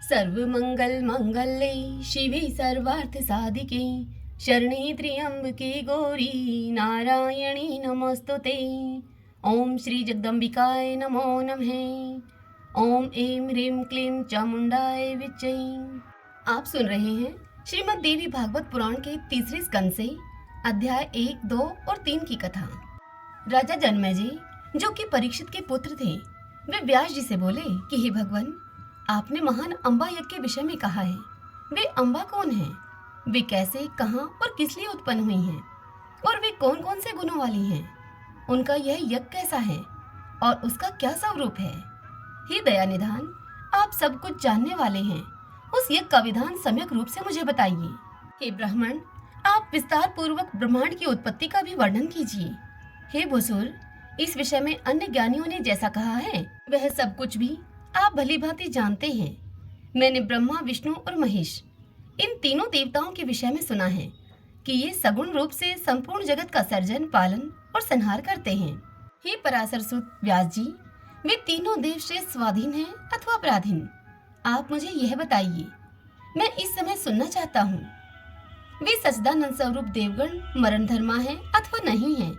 सर्वमंगल मंगले शिवे सर्वार्थ साधिके शरणे त्र्यंबके गौरी नारायणी नमस्तुते। ओम श्री जगदम्बिकाय नमो नमः। ओम ऐं ह्रीं क्लीं चामुंडाय विच्चे। आप सुन रहे हैं श्रीमद् देवी भागवत पुराण के तीसरे स्कंद से अध्याय 1, 2 और 3 की कथा। राजा जनमेजय, जो कि परीक्षित के पुत्र थे, वे व्यास जी से बोले कि हे भगवान, आपने महान अम्बा यज्ञ के विषय में कहा है। वे अम्बा कौन है? वे कैसे, कहाँ और किस लिए उत्पन्न हुई हैं? और वे कौन कौन से गुणों वाली हैं? उनका यह यज्ञ कैसा है और उसका क्या स्वरूप है? हे दयानिधान, आप सब कुछ जानने वाले हैं, उस यज्ञ का विधान सम्यक रूप से मुझे बताइए। हे ब्राह्मण, आप विस्तार पूर्वक ब्रह्मांड की उत्पत्ति का भी वर्णन कीजिए। हे भुसुर, इस विषय में अन्य ज्ञानियों ने जैसा कहा है वह सब कुछ भी आप भली भांति जानते हैं। मैंने ब्रह्मा, विष्णु और महेश, इन तीनों देवताओं के विषय में सुना है कि ये सगुण रूप से संपूर्ण जगत का सर्जन, पालन और संहार करते हैं। हे पराशर सुत व्यास जी, वे तीनों देव श्रेष्ठ स्वाधीन हैं अथवा पराधीन? आप मुझे यह बताइए, मैं इस समय सुनना चाहता हूँ। वे सच्चिदानंद स्वरूप देवगण मरण धर्मा है अथवा नहीं है?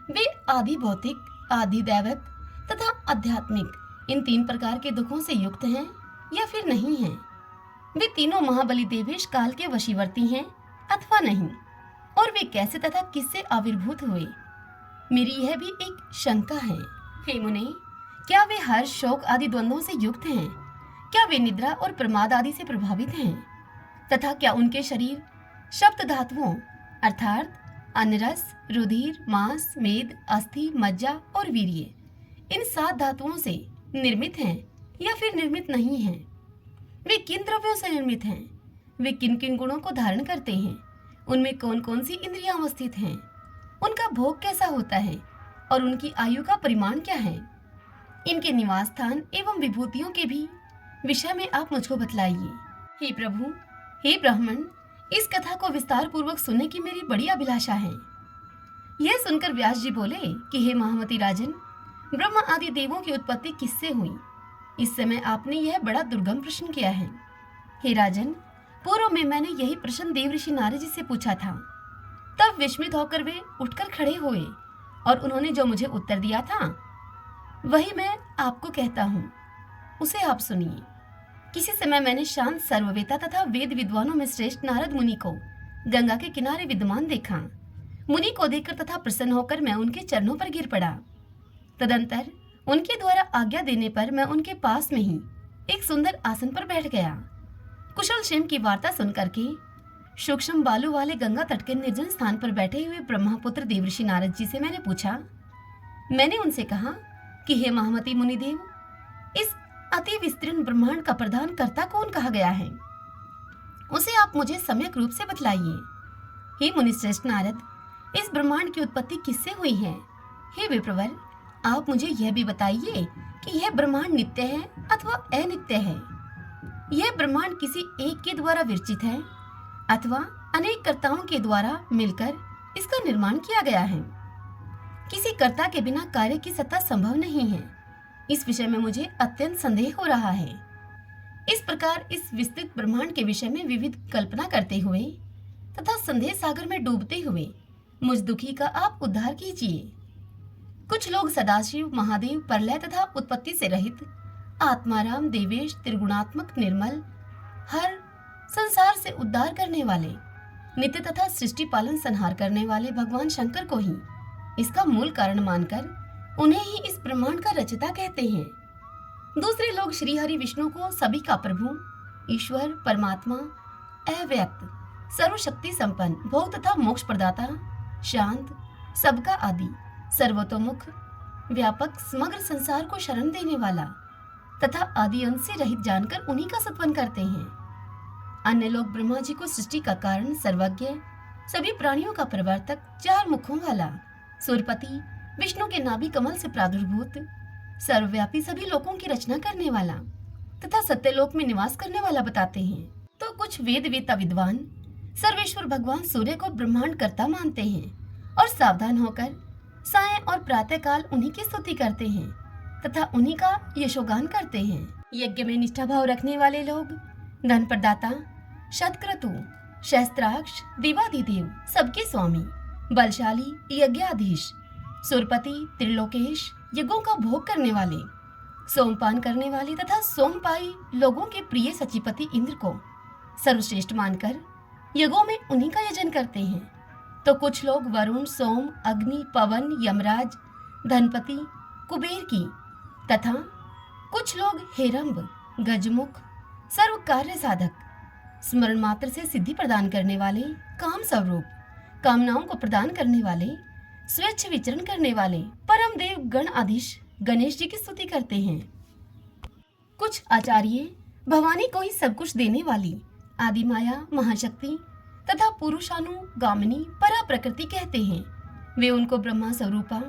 वे आदि भौतिक, आदि दैवक तथा आध्यात्मिक, इन 3 प्रकार के दुखों से युक्त हैं या फिर नहीं हैं? वे तीनों महाबली देवेश काल के वशीवर्ती हैं अथवा नहीं? और वे कैसे तथा किससे आविर्भूत हुए? मेरी यह भी एक शंका है। हे मुने, क्या वे हर्ष, शोक आदि द्वंद्वों से युक्त हैं? क्या वे निद्रा और प्रमाद आदि से प्रभावित हैं? तथा क्या उनके शरीर सप्त धातुओं अर्थात अनरस, रुधिर, मांस, मेद, अस्थि, मज्जा और वीर्य, इन 7 धातुओं से निर्मित हैं या फिर निर्मित नहीं हैं? वे किन द्रव्यों से निर्मित हैं? वे किन किन गुणों को धारण करते हैं? उनमें कौन कौन सी इंद्रियां अवस्थित हैं? उनका भोग कैसा होता है और उनकी आयु का परिमाण क्या है? इनके निवास स्थान एवं विभूतियों के भी विषय में आप मुझको बतलाइए। हे प्रभु, हे ब्राह्मण, इस कथा को विस्तार पूर्वक सुनने की मेरी बड़ी अभिलाषा है। यह सुनकर व्यास जी बोले कि हे महामती राजन, ब्रह्मा आदि देवों की उत्पत्ति किससे हुई? इस समय आपने यह बड़ा दुर्गम प्रश्न किया है। हे राजन, पूर्व में मैंने यही प्रश्न देव ऋषि नारद जी से पूछा था। तब विस्मित होकर वे उठकर खड़े हुए और उन्होंने जो मुझे उत्तर दिया था वही मैं आपको कहता हूँ, उसे आप सुनिए। किसी समय मैंने शांत, सर्ववेता तथा वेद विद्वानों में श्रेष्ठ नारद मुनि को गंगा के किनारे विद्यमान देखा। मुनि को देखकर तथा प्रसन्न होकर मैं उनके चरणों पर गिर पड़ा। तदंतर उनके द्वारा आज्ञा देने पर मैं उनके पास में ही एक सुंदर आसन पर बैठ गया। कुशल क्षेम की वार्ता सुनकर के सूक्ष्म बालू वाले गंगा तट के निर्जन स्थान पर बैठे हुए ब्रह्मपुत्र देवऋषि नारद जी से मैंने पूछा। मैंने उनसे कहा कि हे महामती मुनिदेव, इस अति विस्तीर्ण ब्रह्मांड का प्रधान कर्ता कौन कहा गया है? उसे आप मुझे सम्यक रूप से बतलाइए। हे मुनिश्रेष्ठ नारद, इस ब्रह्मांड की उत्पत्ति किससे हुई है? हे विप्रवर, आप मुझे यह भी बताइए कि यह ब्रह्मांड नित्य है अथवा अनित्य है? यह ब्रह्मांड किसी एक के द्वारा विरचित है अथवा अनेक कर्ताओं के द्वारा मिलकर इसका निर्माण किया गया है? किसी कर्ता के बिना कार्य की सत्ता संभव नहीं है। इस विषय में मुझे अत्यंत संदेह हो रहा है। इस प्रकार इस विस्तृत ब्रह्मांड के विषय में विविध कल्पना करते हुए तथा संदेह सागर में डूबते हुए मुझ दुखी का आप उद्धार कीजिए। कुछ लोग सदाशिव, महादेव, प्रलय तथा उत्पत्ति से रहित आत्माराम, देवेश, त्रिगुणात्मक, निर्मल, हर संसार से उद्धार करने वाले, नित्य तथा सृष्टि पालन संहार करने वाले भगवान शंकर को ही इसका मूल कारण मानकर उन्हें ही इस ब्रह्मांड का रचयिता कहते हैं। दूसरे लोग श्री हरि विष्णु को सभी का प्रभु, ईश्वर, परमात्मा, अव्यक्त, सर्वशक्ति संपन्न, भोग तथा मोक्ष प्रदाता, शांत, सबका आदि, सर्वतोमुख, व्यापक, समग्र संसार को शरण देने वाला तथा आदि अंत से रहित जानकर उन्हीं का सत्वन करते हैं। अन्य लोग ब्रह्मा जी को सृष्टि का कारण, सर्वज्ञ, सभी प्राणियों का प्रवर्तक, 4 मुखों वाला, सूर्यपति, विष्णु के नाभि कमल से प्रादुर्भूत, सर्वव्यापी, सभी लोकों की रचना करने वाला तथा सत्यलोक में निवास करने वाला बताते हैं। तो कुछ वेद वेता विद्वान सर्वेश्वर भगवान सूर्य को ब्रह्मांड कर्ता मानते हैं और सावधान होकर सायं और प्रातः काल उन्हीं की स्तुति करते हैं तथा उन्हीं का यशोगान करते हैं। यज्ञ में निष्ठा भाव रखने वाले लोग धन प्रदाता, शतक्रतु, शस्त्राक्ष, देवाधिदेव, सबके स्वामी, बलशाली, यज्ञाधीश, सुरपति, त्रिलोकेश, यज्ञों का भोग करने वाले, सोमपान करने वाले तथा सोमपाई लोगों के प्रिय सचिपति इंद्र को सर्वश्रेष्ठ मानकर यज्ञों में उन्हीं का यजन करते हैं। तो कुछ लोग वरुण, सोम, अग्नि, पवन, यमराज, धनपति, कुबेर की तथा कुछ लोग हेरंब, गजमुख, सर्व कार्य साधक, स्मरण मात्र से सिद्धि प्रदान करने वाले, काम स्वरूप, कामनाओं को प्रदान करने वाले, स्वेच्छ विचरण करने वाले परम देव गण आधीश गणेश जी की स्तुति करते हैं। कुछ आचार्य भवानी को ही सब कुछ देने वाली आदि माया, महाशक्ति तथा पुरुषानुगामिनी परा प्रकृति कहते हैं। वे उनको ब्रह्मा स्वरूपा,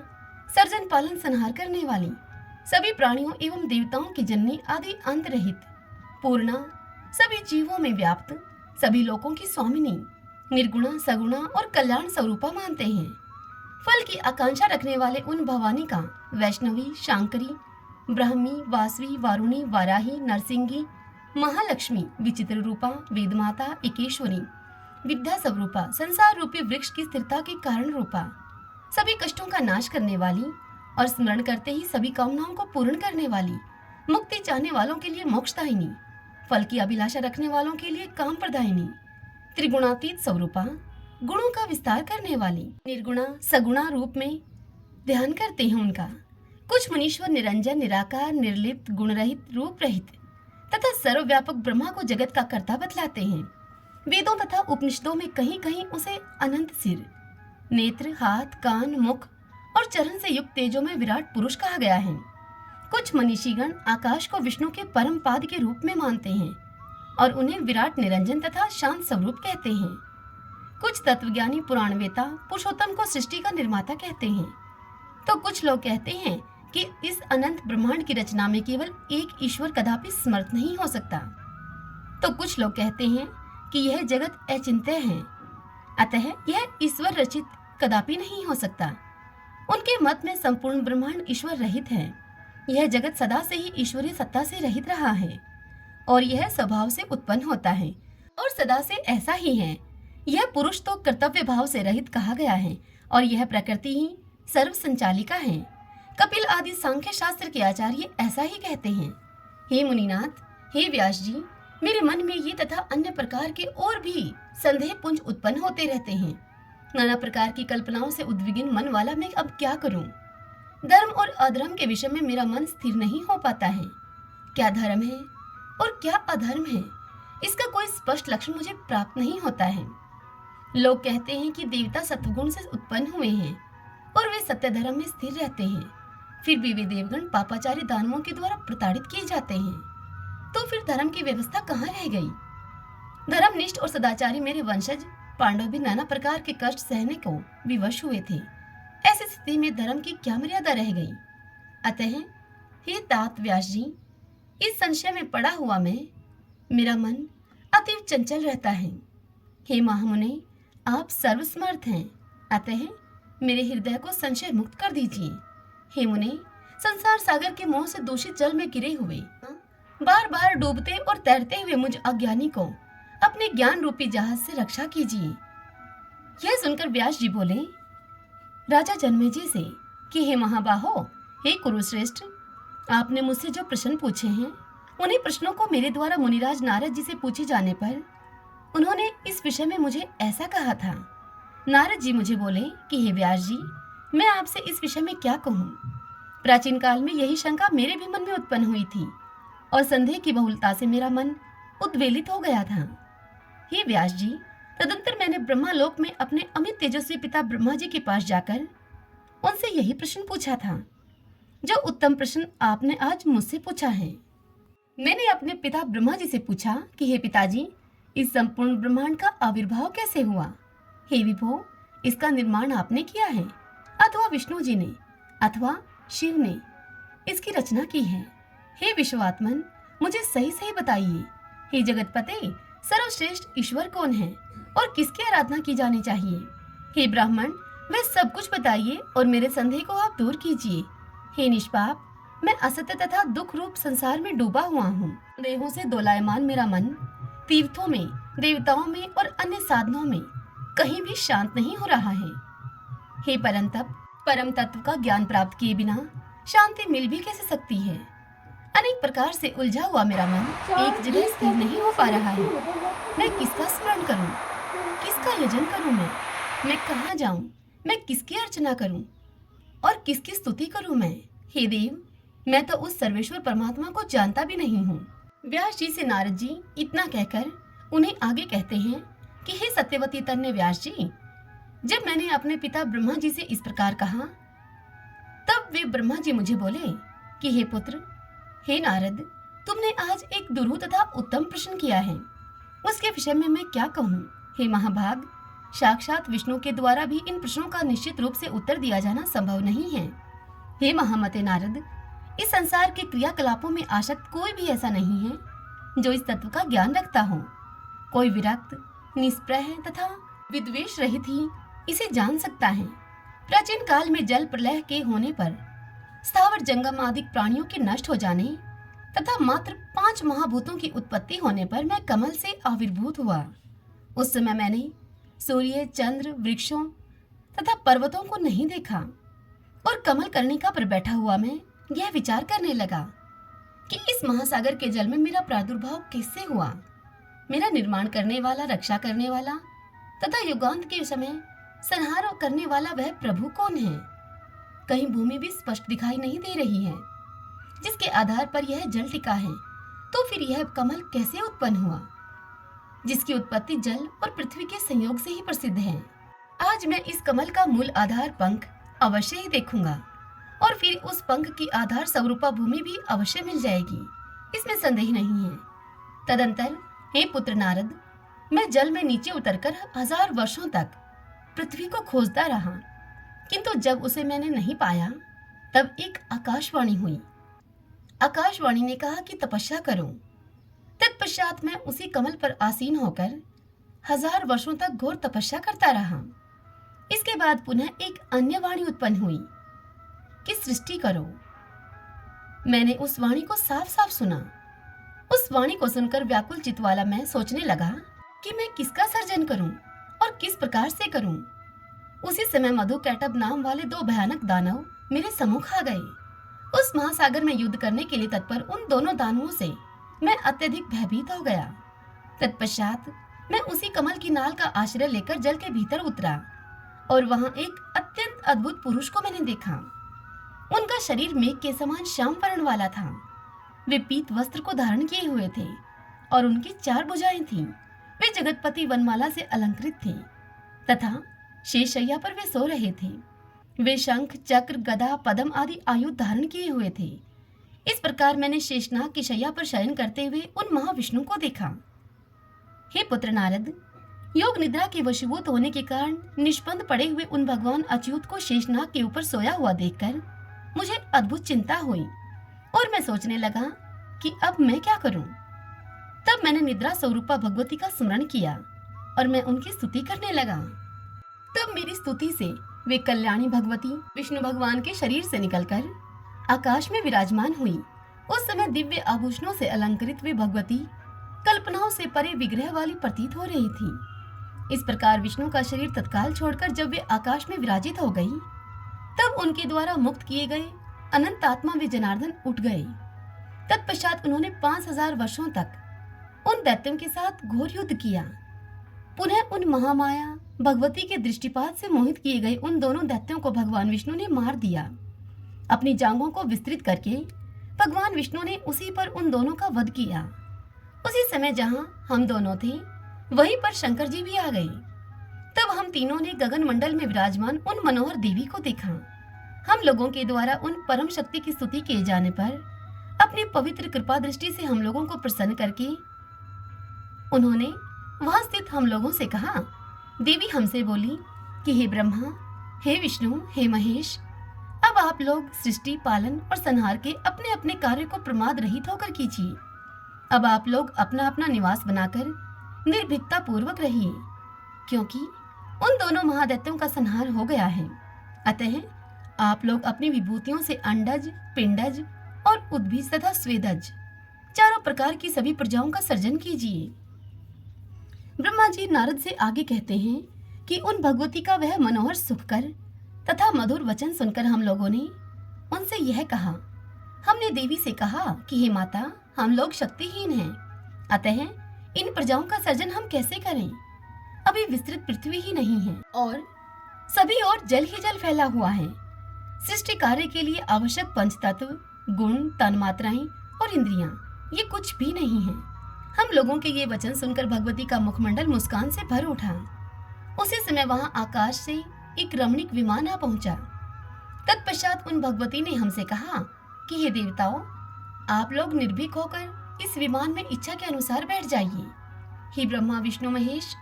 सर्जन पालन संहार करने वाली, सभी प्राणियों एवं देवताओं की जननी आदि अंत रहित, पूर्णा, सभी जीवों में व्याप्त, सभी लोकों की स्वामिनी, निर्गुणा, सगुणा और कल्याण स्वरूपा मानते हैं। फल की आकांक्षा रखने वाले उन भवानी का वैष्णवी, शांकरी, ब्राह्मी, वासवी, वारुणी, वाराही, नरसिंगी, महालक्ष्मी, विचित्र रूपा, वेदमाता, एकेश्वरी, विद्या स्वरूपा, संसार रूपी वृक्ष की स्थिरता के कारण रूपा, सभी कष्टों का नाश करने वाली और स्मरण करते ही सभी कामनाओं को पूर्ण करने वाली, मुक्ति चाहने वालों के लिए मोक्षदायिनी, फल की अभिलाषा रखने वालों के लिए काम प्रदायिनी, त्रिगुणातीत स्वरूपा, गुणों का विस्तार करने वाली, निर्गुणा, सगुणा रूप में ध्यान करते हैं उनका। कुछ मुनीश्वर निरंजन, निराकार, निर्लिप्त, गुण रहित, रूप रहित तथा सर्वव्यापक ब्रह्मा को जगत का कर्ता बतलाते हैं। वेदों तथा उपनिषदों में कहीं कहीं उसे अनंत सिर, नेत्र, हाथ, कान, मुख और चरण से युक्त तेजो में विराट पुरुष कहा गया है। कुछ मनीषीगण आकाश को विष्णु के परम पाद के रूप में मानते हैं और उन्हें विराट निरंजन तथा शांत स्वरूप कहते हैं। कुछ तत्वज्ञानी पुराणवेता पुरुषोत्तम को सृष्टि का निर्माता कहते हैं। तो कुछ लोग कहते हैं कि इस अनंत ब्रह्मांड की रचना में केवल एक ईश्वर कदापि समर्थ नहीं हो सकता। तो कुछ लोग कहते हैं कि यह जगत अचिंत्य है, अतः यह ईश्वर रचित कदापि नहीं हो सकता। उनके मत में संपूर्ण ब्रह्मांड ईश्वर रहित है। यह जगत सदा से ही ईश्वरीय सत्ता से रहित रहा है और यह स्वभाव से उत्पन्न होता है और सदा से ऐसा ही है। यह पुरुष तो कर्तव्य भाव से रहित कहा गया है और यह प्रकृति ही सर्व संचालिका है। कपिल आदि सांख्य शास्त्र के आचार्य ऐसा ही कहते हैं। हे मुनिनाथ, हे व्यास जी, मेरे मन में ये तथा अन्य प्रकार के और भी संदेह पुंज उत्पन्न होते रहते हैं। नाना प्रकार की कल्पनाओं से उद्विग्न मन वाला मैं अब क्या करूं? धर्म और अधर्म के विषय में मेरा मन स्थिर नहीं हो पाता है। क्या धर्म है और क्या अधर्म है, इसका कोई स्पष्ट लक्षण मुझे प्राप्त नहीं होता है। लोग कहते हैं कि देवता सत्वगुण से उत्पन्न हुए हैं और वे सत्य धर्म में स्थिर रहते हैं। फिर भी वे देवगण पापाचारी दानवों के द्वारा प्रताड़ित किए जाते हैं। तो फिर धर्म की व्यवस्था कहाँ रह गई? धर्मनिष्ठ और सदाचारी मेरे वंशज पांडव भी नाना प्रकार के कष्ट सहने को विवश हुए थे। ऐसी स्थिति में धर्म की क्या मर्यादा रह गई? अतः हे तात व्यास जी, इस संशय में पड़ा हुआ मेरा मन अतीव चंचल रहता है। हे महामुने, आप सर्वसमर्थ हैं, अतः मेरे हृदय को संशय मुक्त कर दीजिए। हे मुने, संसार सागर के मोह से दूषित जल में गिरे हुए, बार बार डूबते और तैरते हुए मुझ अज्ञानी को अपने ज्ञान रूपी जहाज से रक्षा कीजिए। यह सुनकर व्यास जी बोले राजा जन्मेजय से कि हे महाबाहो, हे कुरुश्रेष्ठ, आपने मुझसे जो प्रश्न पूछे हैं उन्हीं प्रश्नों को मेरे द्वारा मुनिराज नारद जी से पूछे जाने पर उन्होंने इस विषय में मुझे ऐसा कहा था। नारद जी मुझे बोले कि हे व्यास जी, मैं आपसे इस विषय में क्या कहूँ। प्राचीन काल में यही शंका मेरे भी मन में उत्पन्न हुई थी और संदेह की बहुलता से मेरा मन उद्वेलित हो गया था। हे व्यास जी, तदंतर मैंने ब्रह्मालोक में अपने अमित तेजस्वी पिता ब्रह्मा जी के पास जाकर उनसे यही प्रश्न पूछा था जो उत्तम प्रश्न आपने आज मुझसे पूछा है। मैंने अपने पिता ब्रह्मा जी से पूछा कि हे पिताजी, इस संपूर्ण ब्रह्मांड का आविर्भाव कैसे हुआ? हे विभो, इसका निर्माण आपने किया है अथवा विष्णु जी ने अथवा शिव ने इसकी रचना की है? हे विश्वात्मन, मुझे सही सही बताइए। हे जगतपते, सर्वश्रेष्ठ ईश्वर कौन है और किसकी आराधना की जानी चाहिए? हे ब्राह्मण, वह सब कुछ बताइए और मेरे संदेह को आप दूर कीजिए। हे निष्पाप, मैं असत्य तथा दुख रूप संसार में डूबा हुआ हूँ। देहों से दोलायमान मेरा मन तीर्थों में, देवताओं में और अन्य साधनों में कहीं भी शांत नहीं हो रहा है। हे परंतप, परम तत्व का ज्ञान प्राप्त किए बिना शांति मिल भी कैसे सकती है? अनेक प्रकार से उलझा हुआ मेरा मन एक जगह स्थिर नहीं हो पा रहा है। मैं किसका स्मरण करूं? किसका यजन करूं? मैं कहाँ जाऊं? मैं किसकी अर्चना करूं और किसकी स्तुति करूं? मैं, हे देव, मैं तो उस सर्वेश्वर परमात्मा को जानता भी नहीं हूँ। व्यास जी से नारद जी इतना कहकर उन्हें आगे कहते हैं कि हे सत्यवती तन्य व्यास जी, जब मैंने अपने पिता ब्रह्मा जी से इस प्रकार कहा, तब वे ब्रह्मा जी मुझे बोले कि हे पुत्र, हे नारद, तुमने आज एक दुरूह तथा उत्तम प्रश्न किया है। उसके विषय में मैं क्या कहूँ? हे महाभाग, साक्षात विष्णु के द्वारा भी इन प्रश्नों का निश्चित रूप से उत्तर दिया जाना संभव नहीं है। हे महामते नारद, इस संसार के क्रियाकलापों में आसक्त कोई भी ऐसा नहीं है जो इस तत्व का ज्ञान रखता हो। कोई विरक्त, निष्प्रह तथा विद्वेष रहित ही इसे जान सकता है। प्राचीन काल में जल प्रलय के होने पर स्थावर जंगम आदि प्राणियों के नष्ट हो जाने तथा मात्र 5 महाभूतों की उत्पत्ति होने पर मैं कमल से आविर्भूत हुआ। उस समय मैंने सूर्य, चंद्र, वृक्षों तथा पर्वतों को नहीं देखा और कमल कर्णिका पर बैठा हुआ मैं यह विचार करने लगा कि इस महासागर के जल में मेरा प्रादुर्भाव कैसे हुआ। मेरा निर्माण करने वाला, रक्षा करने वाला तथा युगांत के समय संहार करने वाला वह प्रभु कौन है? कहीं भूमि भी स्पष्ट दिखाई नहीं दे रही है जिसके आधार पर यह जल टिका है। तो फिर यह कमल कैसे उत्पन्न हुआ जिसकी उत्पत्ति जल और पृथ्वी के संयोग से ही प्रसिद्ध है? आज मैं इस कमल का मूल आधार पंख अवश्य ही देखूंगा और फिर उस पंख की आधार स्वरूपा भूमि भी अवश्य मिल जाएगी, इसमें संदेह नहीं है। तदंतर हे पुत्र नारद, मैं जल में नीचे उतरकर 1000 वर्षों तक पृथ्वी को खोजता रहा, किंतु जब उसे मैंने नहीं पाया तब एक आकाशवाणी हुई। आकाशवाणी ने कहा कि तपस्या करो। तत्पश्चात मैं उसी कमल पर आसीन होकर 1000 वर्षों तक घोर तपस्या करता रहा। इसके बाद पुनः एक अन्य वाणी उत्पन्न हुई कि सृष्टि करो। मैंने उस वाणी को साफ साफ सुना। उस वाणी को सुनकर व्याकुल चित्त वाला मैं सोचने लगा कि मैं किसका सर्जन करूं और किस प्रकार से करूं। उसी समय मधु कैटब नाम वाले 2 भयानक दानव मेरे सम्मुख आ गए। उस महासागर में युद्ध करने के लिए तत्पर उन दोनों दानवों से मैं अत्यधिक भयभीत हो गया। तत्पश्चात मैं उसी कमल की नाल का आश्रय लेकर जल के भीतर उतरा और वहां एक अत्यंत अद्भुत पुरुष को मैंने देखा। उनका शरीर मेघ के समान श्याम वर्ण वाला था। वे पीत वस्त्र को धारण किए हुए थे और उनकी 4 भुजाएं थीं। वे जगतपति वनमाला से अलंकृत थे तथा शेषशैया पर वे सो रहे थे। वे शंख, चक्र, गदा, पद्म आदि आयुध धारण किए हुए थे। इस प्रकार मैंने शेषनाग की शैया पर शयन करते हुए उन महाविष्णु को देखा। हे पुत्र नारद, योग निद्रा के वशीभूत होने के कारण निष्पन्द पड़े हुए उन भगवान अच्युत को शेषनाग के ऊपर सोया हुआ देखकर मुझे अद्भुत चिंता हुई और मैं सोचने लगा कि अब मैं क्या करूं। तब मैंने निद्रा स्वरूपा भगवती का स्मरण किया और मैं उनकी स्तुति करने लगा। तब मेरी स्तुति से वे कल्याणी भगवती विष्णु भगवान के शरीर से निकलकर आकाश में विराजमान हुई। उस समय दिव्य आभूषणों से अलंकृत वे भगवती कल्पनाओं से परे विग्रह वाली प्रतीत हो रही थी। इस प्रकार विष्णु का शरीर तत्काल छोड़कर जब वे आकाश में विराजित हो गई, तब उनके द्वारा मुक्त किए गए अनंत आत्मा वे जनार्दन उठ गए। तत्पश्चात उन्होंने 5000 वर्षों तक उन दैत्यों के साथ घोर युद्ध किया। पुनः उन महामाया भगवती के दृष्टिपात से मोहित किए गए उन दोनों दैत्यों को भगवान विष्णु ने मार दिया। अपनी जांघों को विस्तृत करके भगवान विष्णु ने उसी पर उन दोनों का वध किया। उसी समय जहां हम दोनों थे वहीं पर शंकर जी भी आ गए। तब हम तीनों ने गगन मंडल में विराजमान उन मनोहर देवी को देखा। हम लोगों के द्वारा उन परम शक्ति की स्तुति किए जाने पर अपनी पवित्र कृपा दृष्टि से हम लोगों को प्रसन्न करके उन्होंने वहां स्थित हम लोगों से कहा। देवी हमसे बोली कि हे ब्रह्मा, हे विष्णु, हे महेश, अब आप लोग सृष्टि, पालन और संहार के अपने अपने कार्य को प्रमाद रहित होकर कीजिए। अब आप लोग अपना अपना निवास बनाकर निर्भीकता पूर्वक रहिए, क्योंकि उन दोनों महादैत्यों का संहार हो गया है। अतः आप लोग अपनी विभूतियों से अंडज, पिंडज और उद्भिज तथा स्वेदज 4 प्रकार की सभी प्रजाओं का सर्जन कीजिए। ब्रह्मा जी नारद से आगे कहते हैं कि उन भगवती का वह मनोहर सुखकर तथा मधुर वचन सुनकर हम लोगों ने उनसे यह कहा। हमने देवी से कहा कि हे माता, हम लोग शक्तिहीन हैं, अतः इन प्रजाओं का सर्जन हम कैसे करें? अभी विस्तृत पृथ्वी ही नहीं है और सभी ओर जल ही जल फैला हुआ है। सृष्टि कार्य के लिए आवश्यक पंच तत्व, गुण, तन मात्राएं और इंद्रियां ये कुछ भी नहीं है। हम लोगों के ये वचन सुनकर भगवती का मुखमंडल मुस्कान से भर उठा। उसी समय वहां आकाश से एक रमणीक विमान आ पहुंचा। तत्पश्चात उन भगवती ने हमसे कहा कि हे देवताओं, आप लोग निर्भीक होकर इस विमान में इच्छा के अनुसार बैठ जाइए। हे ब्रह्मा, विष्णु, महेश,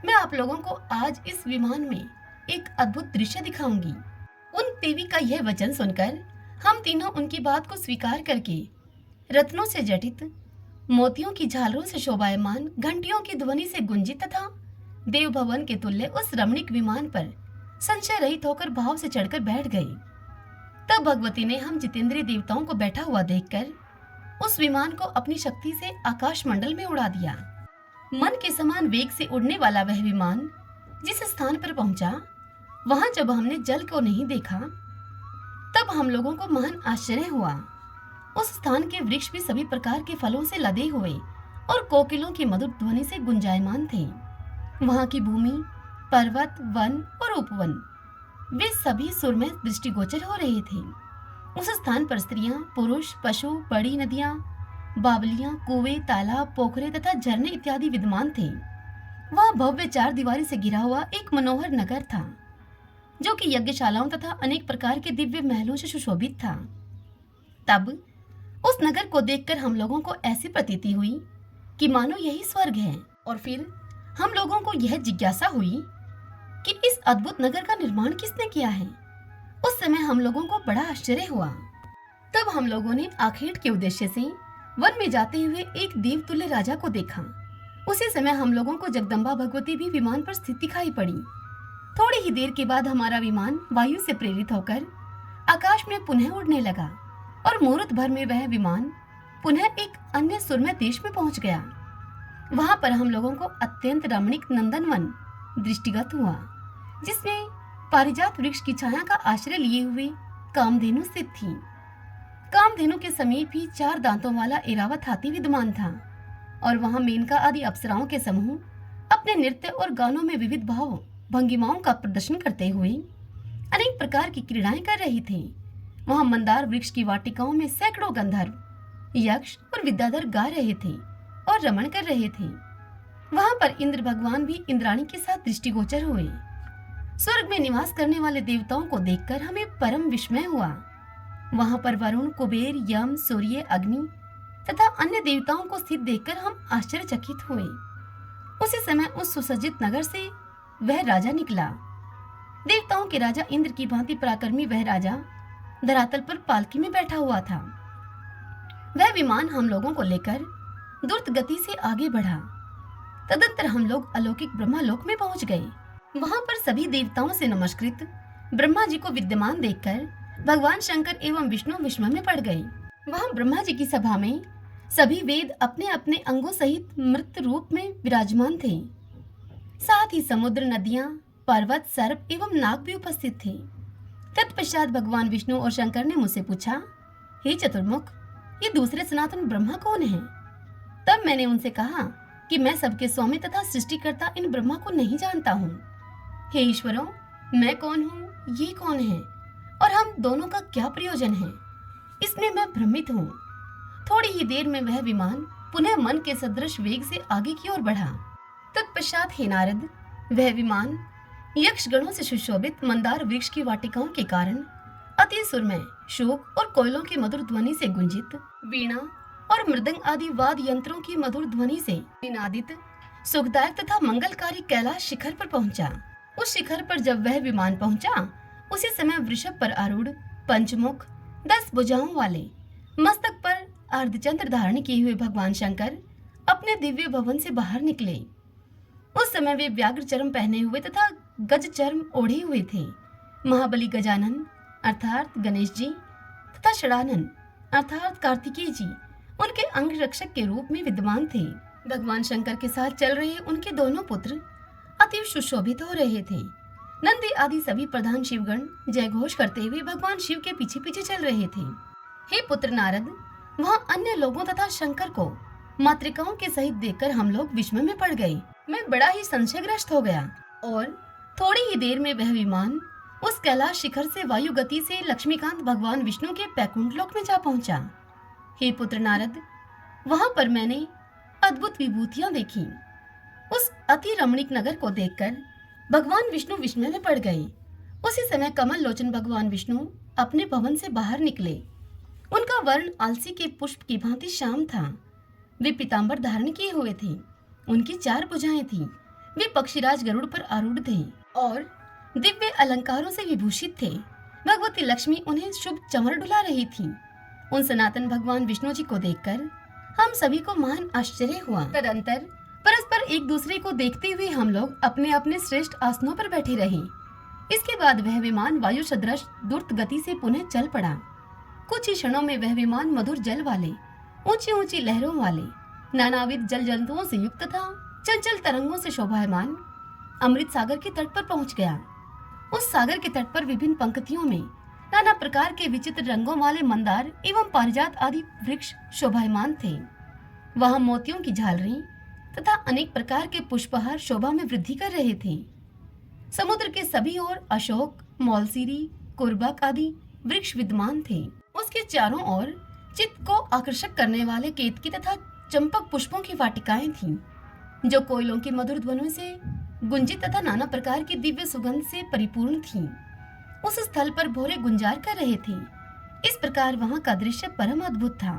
मैं आप लोगों को आज इस विमान में एक अद्भुत दृश्य दिखाऊंगी। उन देवी का यह वचन सुनकर हम तीनों उनकी बात को स्वीकार करके रत्नों से जटित, मोतियों की झालरों से शोभायमान, घंटियों की ध्वनि से गुंजित तथा देव भवन के तुल्य उस रमणीक विमान पर संशय रहित होकर भाव से चढ़कर बैठ गए। तब भगवती ने हम जितेंद्रीय देवताओं को बैठा हुआ देखकर उस विमान को अपनी शक्ति से आकाश मंडल में उड़ा दिया। मन के समान वेग से उड़ने वाला वह विमान जिस स्थान पर पहुंचा, वहां जब हमने जल को नहीं देखा तब हम लोगों को महान आश्चर्य हुआ। उस स्थान के वृक्ष भी सभी प्रकार के फलों से लदे हुए और कोकिलों की मधुर ध्वनि से गुंजायमान थे। वहां की भूमि, पर्वत, वन और उपवन वे सभी सुरमय दृष्टिगोचर हो रहे थे। उस स्थान पर स्त्रियां, पुरुष, पशु, बड़ी नदियां, बावलियां, कुएं, तालाब, पोखरे तथा झरने इत्यादि विद्यमान थे। वह भव्य 4 दीवारी से घिरा हुआ एक मनोहर नगर था, जो कि यज्ञशालाओं तथा अनेक प्रकार के दिव्य महलों से सुशोभित था। तब उस नगर को देखकर हम लोगों को ऐसी प्रतीति हुई कि मानो यही स्वर्ग है। और फिर हम लोगों को यह जिज्ञासा हुई कि इस अद्भुत नगर का निर्माण किसने किया है। उस समय हम लोगों को बड़ा आश्चर्य हुआ। तब हम लोगों ने आखेट के उद्देश्य से वन में जाते हुए एक देवतुल्य राजा को देखा। उसी समय हम लोगों को जगदम्बा भगवती भी विमान पर स्थित दिखाई पड़ी। थोड़ी ही देर के बाद हमारा विमान वायु से प्रेरित होकर आकाश में पुनः उड़ने लगा और मुहूर्त भर में वह विमान पुनः एक अन्य सुरमय देश में पहुंच गया। वहां पर हम लोगों को अत्यंत रमणीक नंदनवन दृष्टिगत हुआ, जिसमें पारिजात वृक्ष की छाया का आश्रय लिए हुए कामधेनु स्थित थी। कामधेनु के समीप ही 4 दांतों वाला ऐरावत हाथी विद्यमान था और वहां मेनका आदि अप्सराओं के समूह अपने नृत्य और गानों में विविध भाव भंगिमाओं का प्रदर्शन करते हुए अनेक प्रकार की क्रीड़ाएं कर रही थे। वहां मंदार वृक्ष की वाटिकाओं में सैकड़ों गंधर्व, यक्ष और विद्याधर गा रहे थे और रमण कर रहे थे। वहां पर इंद्र भगवान भी इंद्राणी के साथ दृष्टिगोचर हुए। स्वर्ग में निवास करने वाले देवताओं को देखकर हमें परम विस्मय हुआ। वहां पर वरुण, कुबेर, यम, सूर्य, अग्नि तथा अन्य देवताओं को स्थित देखकर हम आश्चर्यचकित हुए। उसी समय उस सुसज्जित नगर से वह राजा निकला। देवताओं के राजा इंद्र की भांति पराक्रमी वह राजा धरातल पर पालकी में बैठा हुआ था। वह विमान हम लोगों को लेकर द्रुत गति से आगे बढ़ा। तदंतर हम लोग अलौकिक ब्रह्मालोक में पहुंच गए। वहां पर सभी देवताओं से नमस्कृत ब्रह्मा जी को विद्यमान देखकर भगवान शंकर एवं विष्णु विस्मय में पड़ गए। वहां ब्रह्मा जी की सभा में सभी वेद अपने अपने अंगों सहित मृत रूप में विराजमान थे। साथ ही समुद्र, नदियां, पर्वत, सर्प एवं नाग भी उपस्थित थे। तत्पश्चात भगवान विष्णु और शंकर ने मुझसे पूछा, हे चतुर्मुख, ये दूसरे सनातन ब्रह्मा कौन है? तब मैंने उनसे कहा कि मैं सबके स्वामी तथा सृष्टिकर्ता इन ब्रह्मा को नहीं जानता हूँ। हे ईश्वरों, मैं कौन हूँ, ये कौन है और हम दोनों का क्या प्रयोजन है, इसमें मैं भ्रमित हूँ। थोड़ी ही देर में वह विमान पुनः मन के सदृश वेग से आगे की ओर बढ़ा। तत्पश्चात हे नारद, वह विमान यक्ष गणों से सुशोभित मंदार वृक्ष की वाटिकाओं के कारण अति सुरमय, शोक और कोयलों की मधुर ध्वनि से गुंजित, वीणा और मृदंग आदि वाद यंत्रों की मधुर ध्वनि से निनादित, सुखदायक तथा मंगलकारी कैलाश शिखर पर पहुंचा। उस शिखर पर जब वह विमान पहुंचा, उसी समय वृषभ पर आरूढ़, पंचमुख, 10 भुजाओं वाले, मस्तक पर अर्धचंद्र धारण किए हुए भगवान शंकर अपने दिव्य भवन से बाहर निकले। उस समय वे व्याघ्र चर्म पहने हुए तथा गज चर्म ओढ़े हुए थे। महाबली गजानन अर्थात गणेश जी तथा षडानन अर्थात कार्तिकेय जी उनके अंग रक्षक के रूप में विद्यमान थे। भगवान शंकर के साथ चल रहे उनके दोनों पुत्र अति सुशोभित हो रहे थे। नंदी आदि सभी प्रधान शिवगण जय घोष करते हुए भगवान शिव के पीछे पीछे चल रहे थे। हे पुत्र नारद, वहाँ अन्य लोगों तथा शंकर को मातृकाओं के सहित देखकर हम लोग विस्मय में पड़ गए। मैं बड़ा ही संशयग्रस्त हो गया और थोड़ी ही देर में वह विमान उस कैलाश शिखर से वायु गति से लक्ष्मीकांत भगवान विष्णु के बैकुंठ लोक में जा पहुंचा। हे पुत्र नारद, वहां पर मैंने अद्भुत विभूतियां देखी। उस अति रमणीक नगर को देखकर भगवान विष्णु विस्मय में पड़ गए। उसी समय कमल लोचन भगवान विष्णु अपने भवन से बाहर निकले। उनका वर्ण आलसी के पुष्प की भांति श्याम था। वे पीतांबर धारण किए हुए थे। उनकी 4 भुजाएं थी। वे पक्षीराज गरुड़ पर आरूढ़ थे और दिव्य अलंकारों से विभूषित थे। भगवती लक्ष्मी उन्हें शुभ चमर डुला रही थी। उन सनातन भगवान विष्णु जी को देखकर हम सभी को महान आश्चर्य हुआ। तदंतर परस्पर एक दूसरे को देखते हुए हम लोग अपने अपने श्रेष्ठ आसनों पर बैठे रहे। इसके बाद वह विमान वायु सदृश द्रुत गति से पुनः चल पड़ा। कुछ ही क्षणों में वह विमान मधुर जल वाले, ऊंची ऊंची लहरों वाले, नानाविध जल जंतुओं से युक्त था, चंचल तरंगों से शोभायमान अमृत सागर के तट पर पहुंच गया। उस सागर के तट पर विभिन्न पंक्तियों में नाना प्रकार के विचित्र रंगों वाले मंदार एवं पारिजात आदि वृक्ष शोभायमान थे। वहां मोतियों की झालरें तथा अनेक प्रकार के पुष्पहार शोभा में वृद्धि कर रहे थे। समुद्र के सभी ओर अशोक, मौलसीरी, कुर्बक आदि वृक्ष विद्यमान थे। उसके चारों ओर चित्त को आकर्षक करने वाले केतकी तथा चंपक पुष्पों की वाटिकाएं थीं, जो कोयलों की मधुर ध्वनियों से गुंजित तथा नाना प्रकार की दिव्य सुगंध से परिपूर्ण थीं। उस स्थल पर भोरे गुंजार कर रहे थे। इस प्रकार वहां का दृश्य परम अद्भुत था।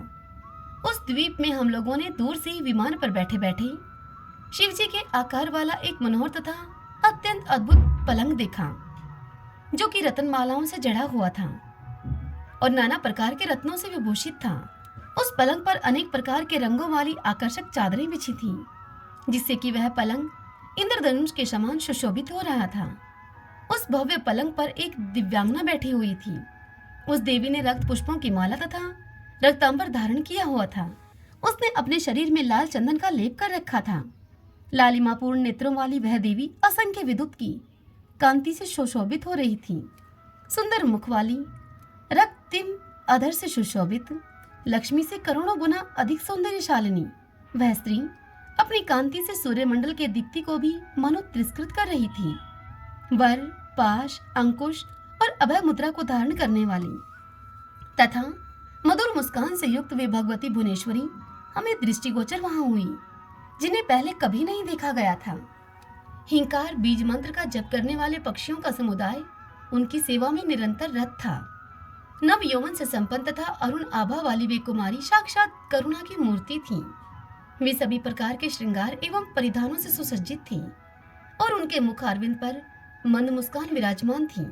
उस द्वीप में हम लोगों ने दूर से ही विमान पर बैठे बैठे शिव जी के आकार वाला एक मनोहर तथा अत्यंत अद्भुत पलंग देखा, जो कि रत्नमालाओं से जड़ा हुआ था और नाना प्रकार के रत्नों से विभूषित था। उस पलंग पर अनेक प्रकार के रंगों वाली आकर्षक चादरें बिछी थीं, जिससे कि वह पलंग इंद्रधनुष के समान सुशोभित हो रहा था। उस भव्य पलंग पर एक दिव्यांगना बैठी हुई थी। उस देवी ने रक्त पुष्पों की माला तथा रक्तांबर धारण किया हुआ था। उसने अपने शरीर में लाल चंदन का लेप कर रखा था। लालिमापूर्ण नेत्रों वाली वह देवी असंख्य विद्युत की कांति से सुशोभित हो रही थी। सुंदर मुख वाली, रक्तिम अधर से सुशोभित, लक्ष्मी से करोड़ों गुना अधिक सौंदर्यशालिनी वह स्त्री अपनी कांति से सूर्यमंडल के दीप्ति को भी मनो तिरस्कृत कर रही थी। वर, पाश, अंकुश और अभय मुद्रा को धारण करने वाली तथा मधुर मुस्कान से युक्त वे भगवती भुवनेश्वरी हमें दृष्टिगोचर वहां हुई, जिन्हें पहले कभी नहीं देखा गया था। हिंकार बीज मंत्र का जप करने वाले पक्षियों का समुदाय उनकी सेवा में निरंतर रत था। नव यौवन से संपन्न तथा अरुण आभा वाली वे कुमारी साक्षात करुणा की मूर्ति थीं। वे सभी प्रकार के श्रृंगार एवं परिधानों से सुसज्जित थीं और उनके मुखारविंद पर मंद मुस्कान विराजमान थी।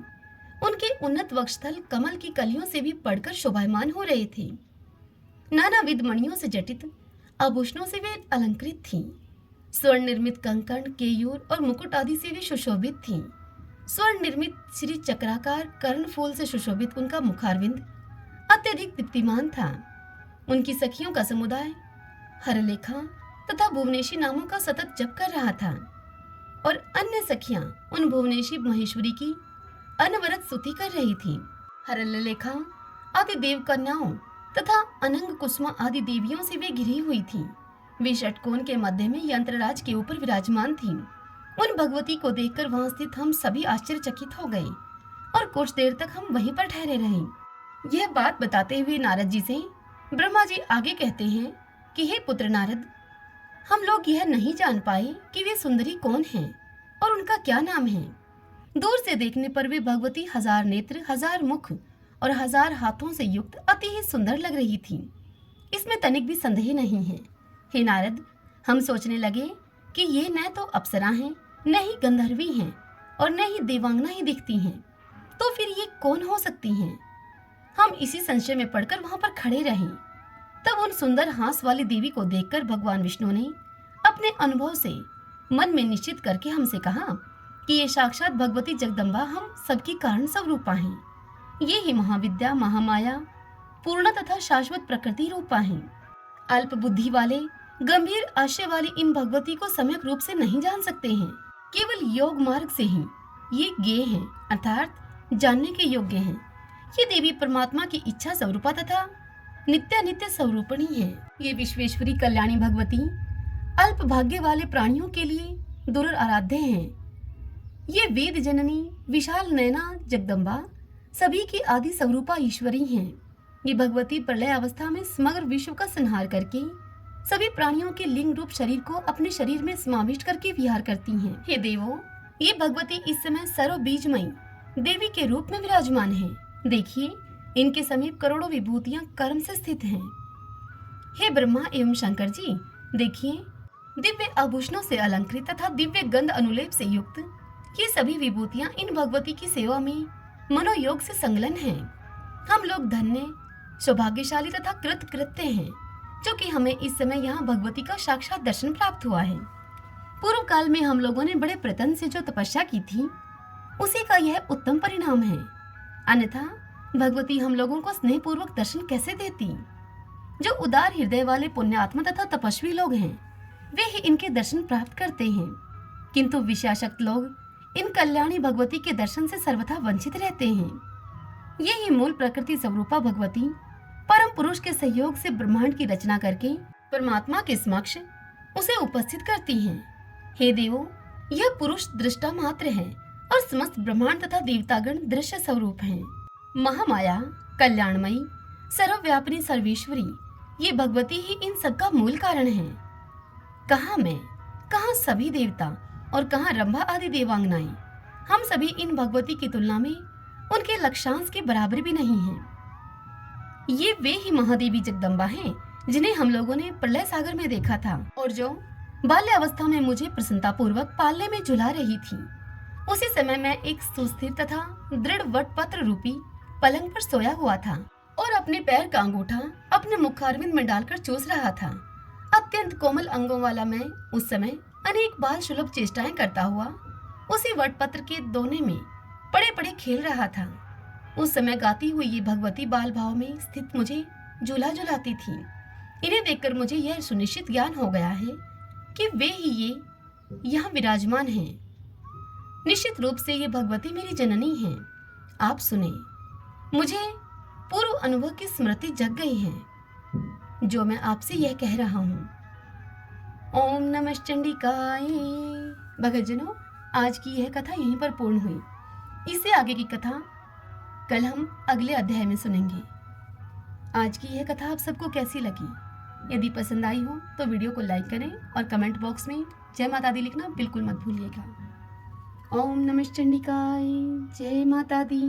उनके उन्नत वक्षस्थल कमल की कलियों से भी पढ़कर शोभायमान हो रहे थे। नानाविध मणियों से जटित आभूषणों से वे अलंकृत थीं। स्वर्ण निर्मित कंकण, केयूर और मुकुट आदि से वे सुशोभित थीं। स्वर्ण निर्मित श्री चक्राकार कर्ण फूल से सुशोभित उनका मुखारविंद अत्यधिक दीप्तिमान था। उनकी सखियों का समुदाय हरलेखा तथा भुवनेशी नामों का सतत जप कर रहा था और अन्य सखियां उन भुवनेशी महेश्वरी की अनवरत स्तुति कर रही थी। हरलेखा आदि देव कन्याओं तथा अनंग कुसुमा आदि देवियों से वे घिरी हुई थी। वे षटकोण के मध्य में यंत्रराज के ऊपर विराजमान थीं। उन भगवती को देखकर वहां स्थित हम सभी आश्चर्यचकित हो गए और कुछ देर तक हम वहीं पर ठहरे रहे। यह बात बताते हुए नारद जी से ब्रह्मा जी आगे कहते हैं कि हे पुत्र नारद, हम लोग यह नहीं जान पाए कि वे सुंदरी कौन हैं और उनका क्या नाम है। दूर से देखने पर वे भगवती 1000 नेत्र, 1000 मुख और 1000 हाथों से युक्त अति ही सुंदर लग रही थी। इसमें तनिक भी संदेह नहीं है। हे नारद, हम सोचने लगे कि ये न तो अप्सरा हैं, न ही गंधर्वी हैं और न ही देवांगना ही दिखती हैं, तो फिर ये कौन हो सकती हैं। हम इसी संशय में पड़कर वहां पर खड़े रहे। तब उन सुंदर हास वाली देवी को देखकर भगवान विष्णु ने अपने अनुभव से मन में निश्चित करके हमसे कहा कि ये साक्षात भगवती जगदम्बा हम सबकी कारण स्वरूपा हैं। ये ही महाविद्या, महामाया, पूर्ण तथा शाश्वत प्रकृति रूपा हैं। अल्प बुद्धि वाले गंभीर आशय वाली इन भगवती को सम्यक रूप से नहीं जान सकते हैं। केवल योग मार्ग से ही ये ज्ञेय हैं, अर्थात जानने के योग्य हैं। ये देवी परमात्मा की इच्छा स्वरूपा तथा नित्यानित्य स्वरूपणी है। ये विश्वेश्वरी कल्याणी भगवती अल्प भाग्य वाले प्राणियों के लिए दुर्लभ आराध्य हैं। ये वेद जननी विशाल नयना जगदम्बा सभी की आदि स्वरूपा ईश्वरी हैं। ये भगवती प्रलय अवस्था में समग्र विश्व का संहार करके सभी प्राणियों के लिंग रूप शरीर को अपने शरीर में समाविष्ट करके विहार करती हैं। हे देवों, ये भगवती इस समय सर्व बीजमयी देवी के रूप में विराजमान है। देखिए, इनके समीप करोड़ों विभूतियां कर्म से स्थित हैं। हे ब्रह्मा एवं शंकर जी, देखिए, दिव्य आभूषणों से अलंकृत तथा दिव्य गंध अनुलेप से युक्त ये सभी विभूतियां इन भगवती की सेवा में मनोयोग से संलग्न हैं। हम लोग धन्य, सौभाग्यशाली तथा कृतकृत्य हैं, जो कि हमें इस समय यहाँ भगवती का साक्षात दर्शन प्राप्त हुआ है। पूर्व काल में हम लोगों ने बड़े प्रयत्न से जो तपस्या की थी, उसी का यह उत्तम परिणाम है। अन्यथा भगवती हम लोगों को स्नेह पूर्वक दर्शन कैसे देती? जो उदार हृदय वाले पुण्यात्मा तथा तपस्वी लोग हैं, वे ही इनके दर्शन प्राप्त करते हैं, किंतु विषयासक्त लोग इन कल्याणी भगवती के दर्शन से सर्वथा वंचित रहते हैं। यही मूल प्रकृति स्वरूपा भगवती परम पुरुष के सहयोग से ब्रह्मांड की रचना करके परमात्मा के समक्ष उसे उपस्थित करती हैं। हे देवो, यह पुरुष दृष्टा मात्र है और समस्त ब्रह्मांड तथा देवतागण दृश्य स्वरूप हैं। महामाया, कल्याणमयी, सर्वव्यापिनी, सर्वेश्वरी, ये भगवती ही इन सब का मूल कारण है। कहाँ मैं, कहाँ सभी देवता और कहाँ रंभा आदि देवांगनाएं, हम सभी इन भगवती की तुलना में उनके लक्षांश के बराबर भी नहीं हैं। ये वे ही महादेवी जगदम्बा हैं जिन्हें हम लोगों ने प्रलय सागर में देखा था और जो बाल्यावस्था में मुझे प्रसन्नता पूर्वक पालने में झुला रही थी। उसी समय मैं एक सुस्थिर तथा दृढ़ वटपत्र रूपी पलंग पर सोया हुआ था और अपने पैर का अंगूठा अपने मुखारविंद में डालकर चूस रहा था। अत्यंत कोमल अंगों वाला मैं उस समय अनेक बाल सुलभ चेष्टाएं करता हुआ उसी वटपत्र के दोने में पड़े पड़े खेल रहा था। उस समय गाती हुई ये भगवती बाल भाव में स्थित मुझे झूला झुलाती थी। इन्हें देखकर मुझे यह सुनिश्चित ज्ञान हो गया है कि वे ही ये यहाँ विराजमान हैं। निश्चित रूप से ये भगवती मेरी जननी हैं। आप सुने, मुझे पूर्व अनुभव की स्मृति जग गई है, जो मैं आपसे यह कह रहा हूँ। ओम नमः चंडिकाय। भक्तजनों, आज की यह कथा यहीं पर पूर्ण हुई। इससे आगे की कथा कल हम अगले अध्याय में सुनेंगे। आज की यह कथा आप सबको कैसी लगी? यदि पसंद आई हो तो वीडियो को लाइक करें और कमेंट बॉक्स में जय माता दी लिखना बिल्कुल मत भूलिएगा। ओम नमः चंडिकाय। जय माता दी।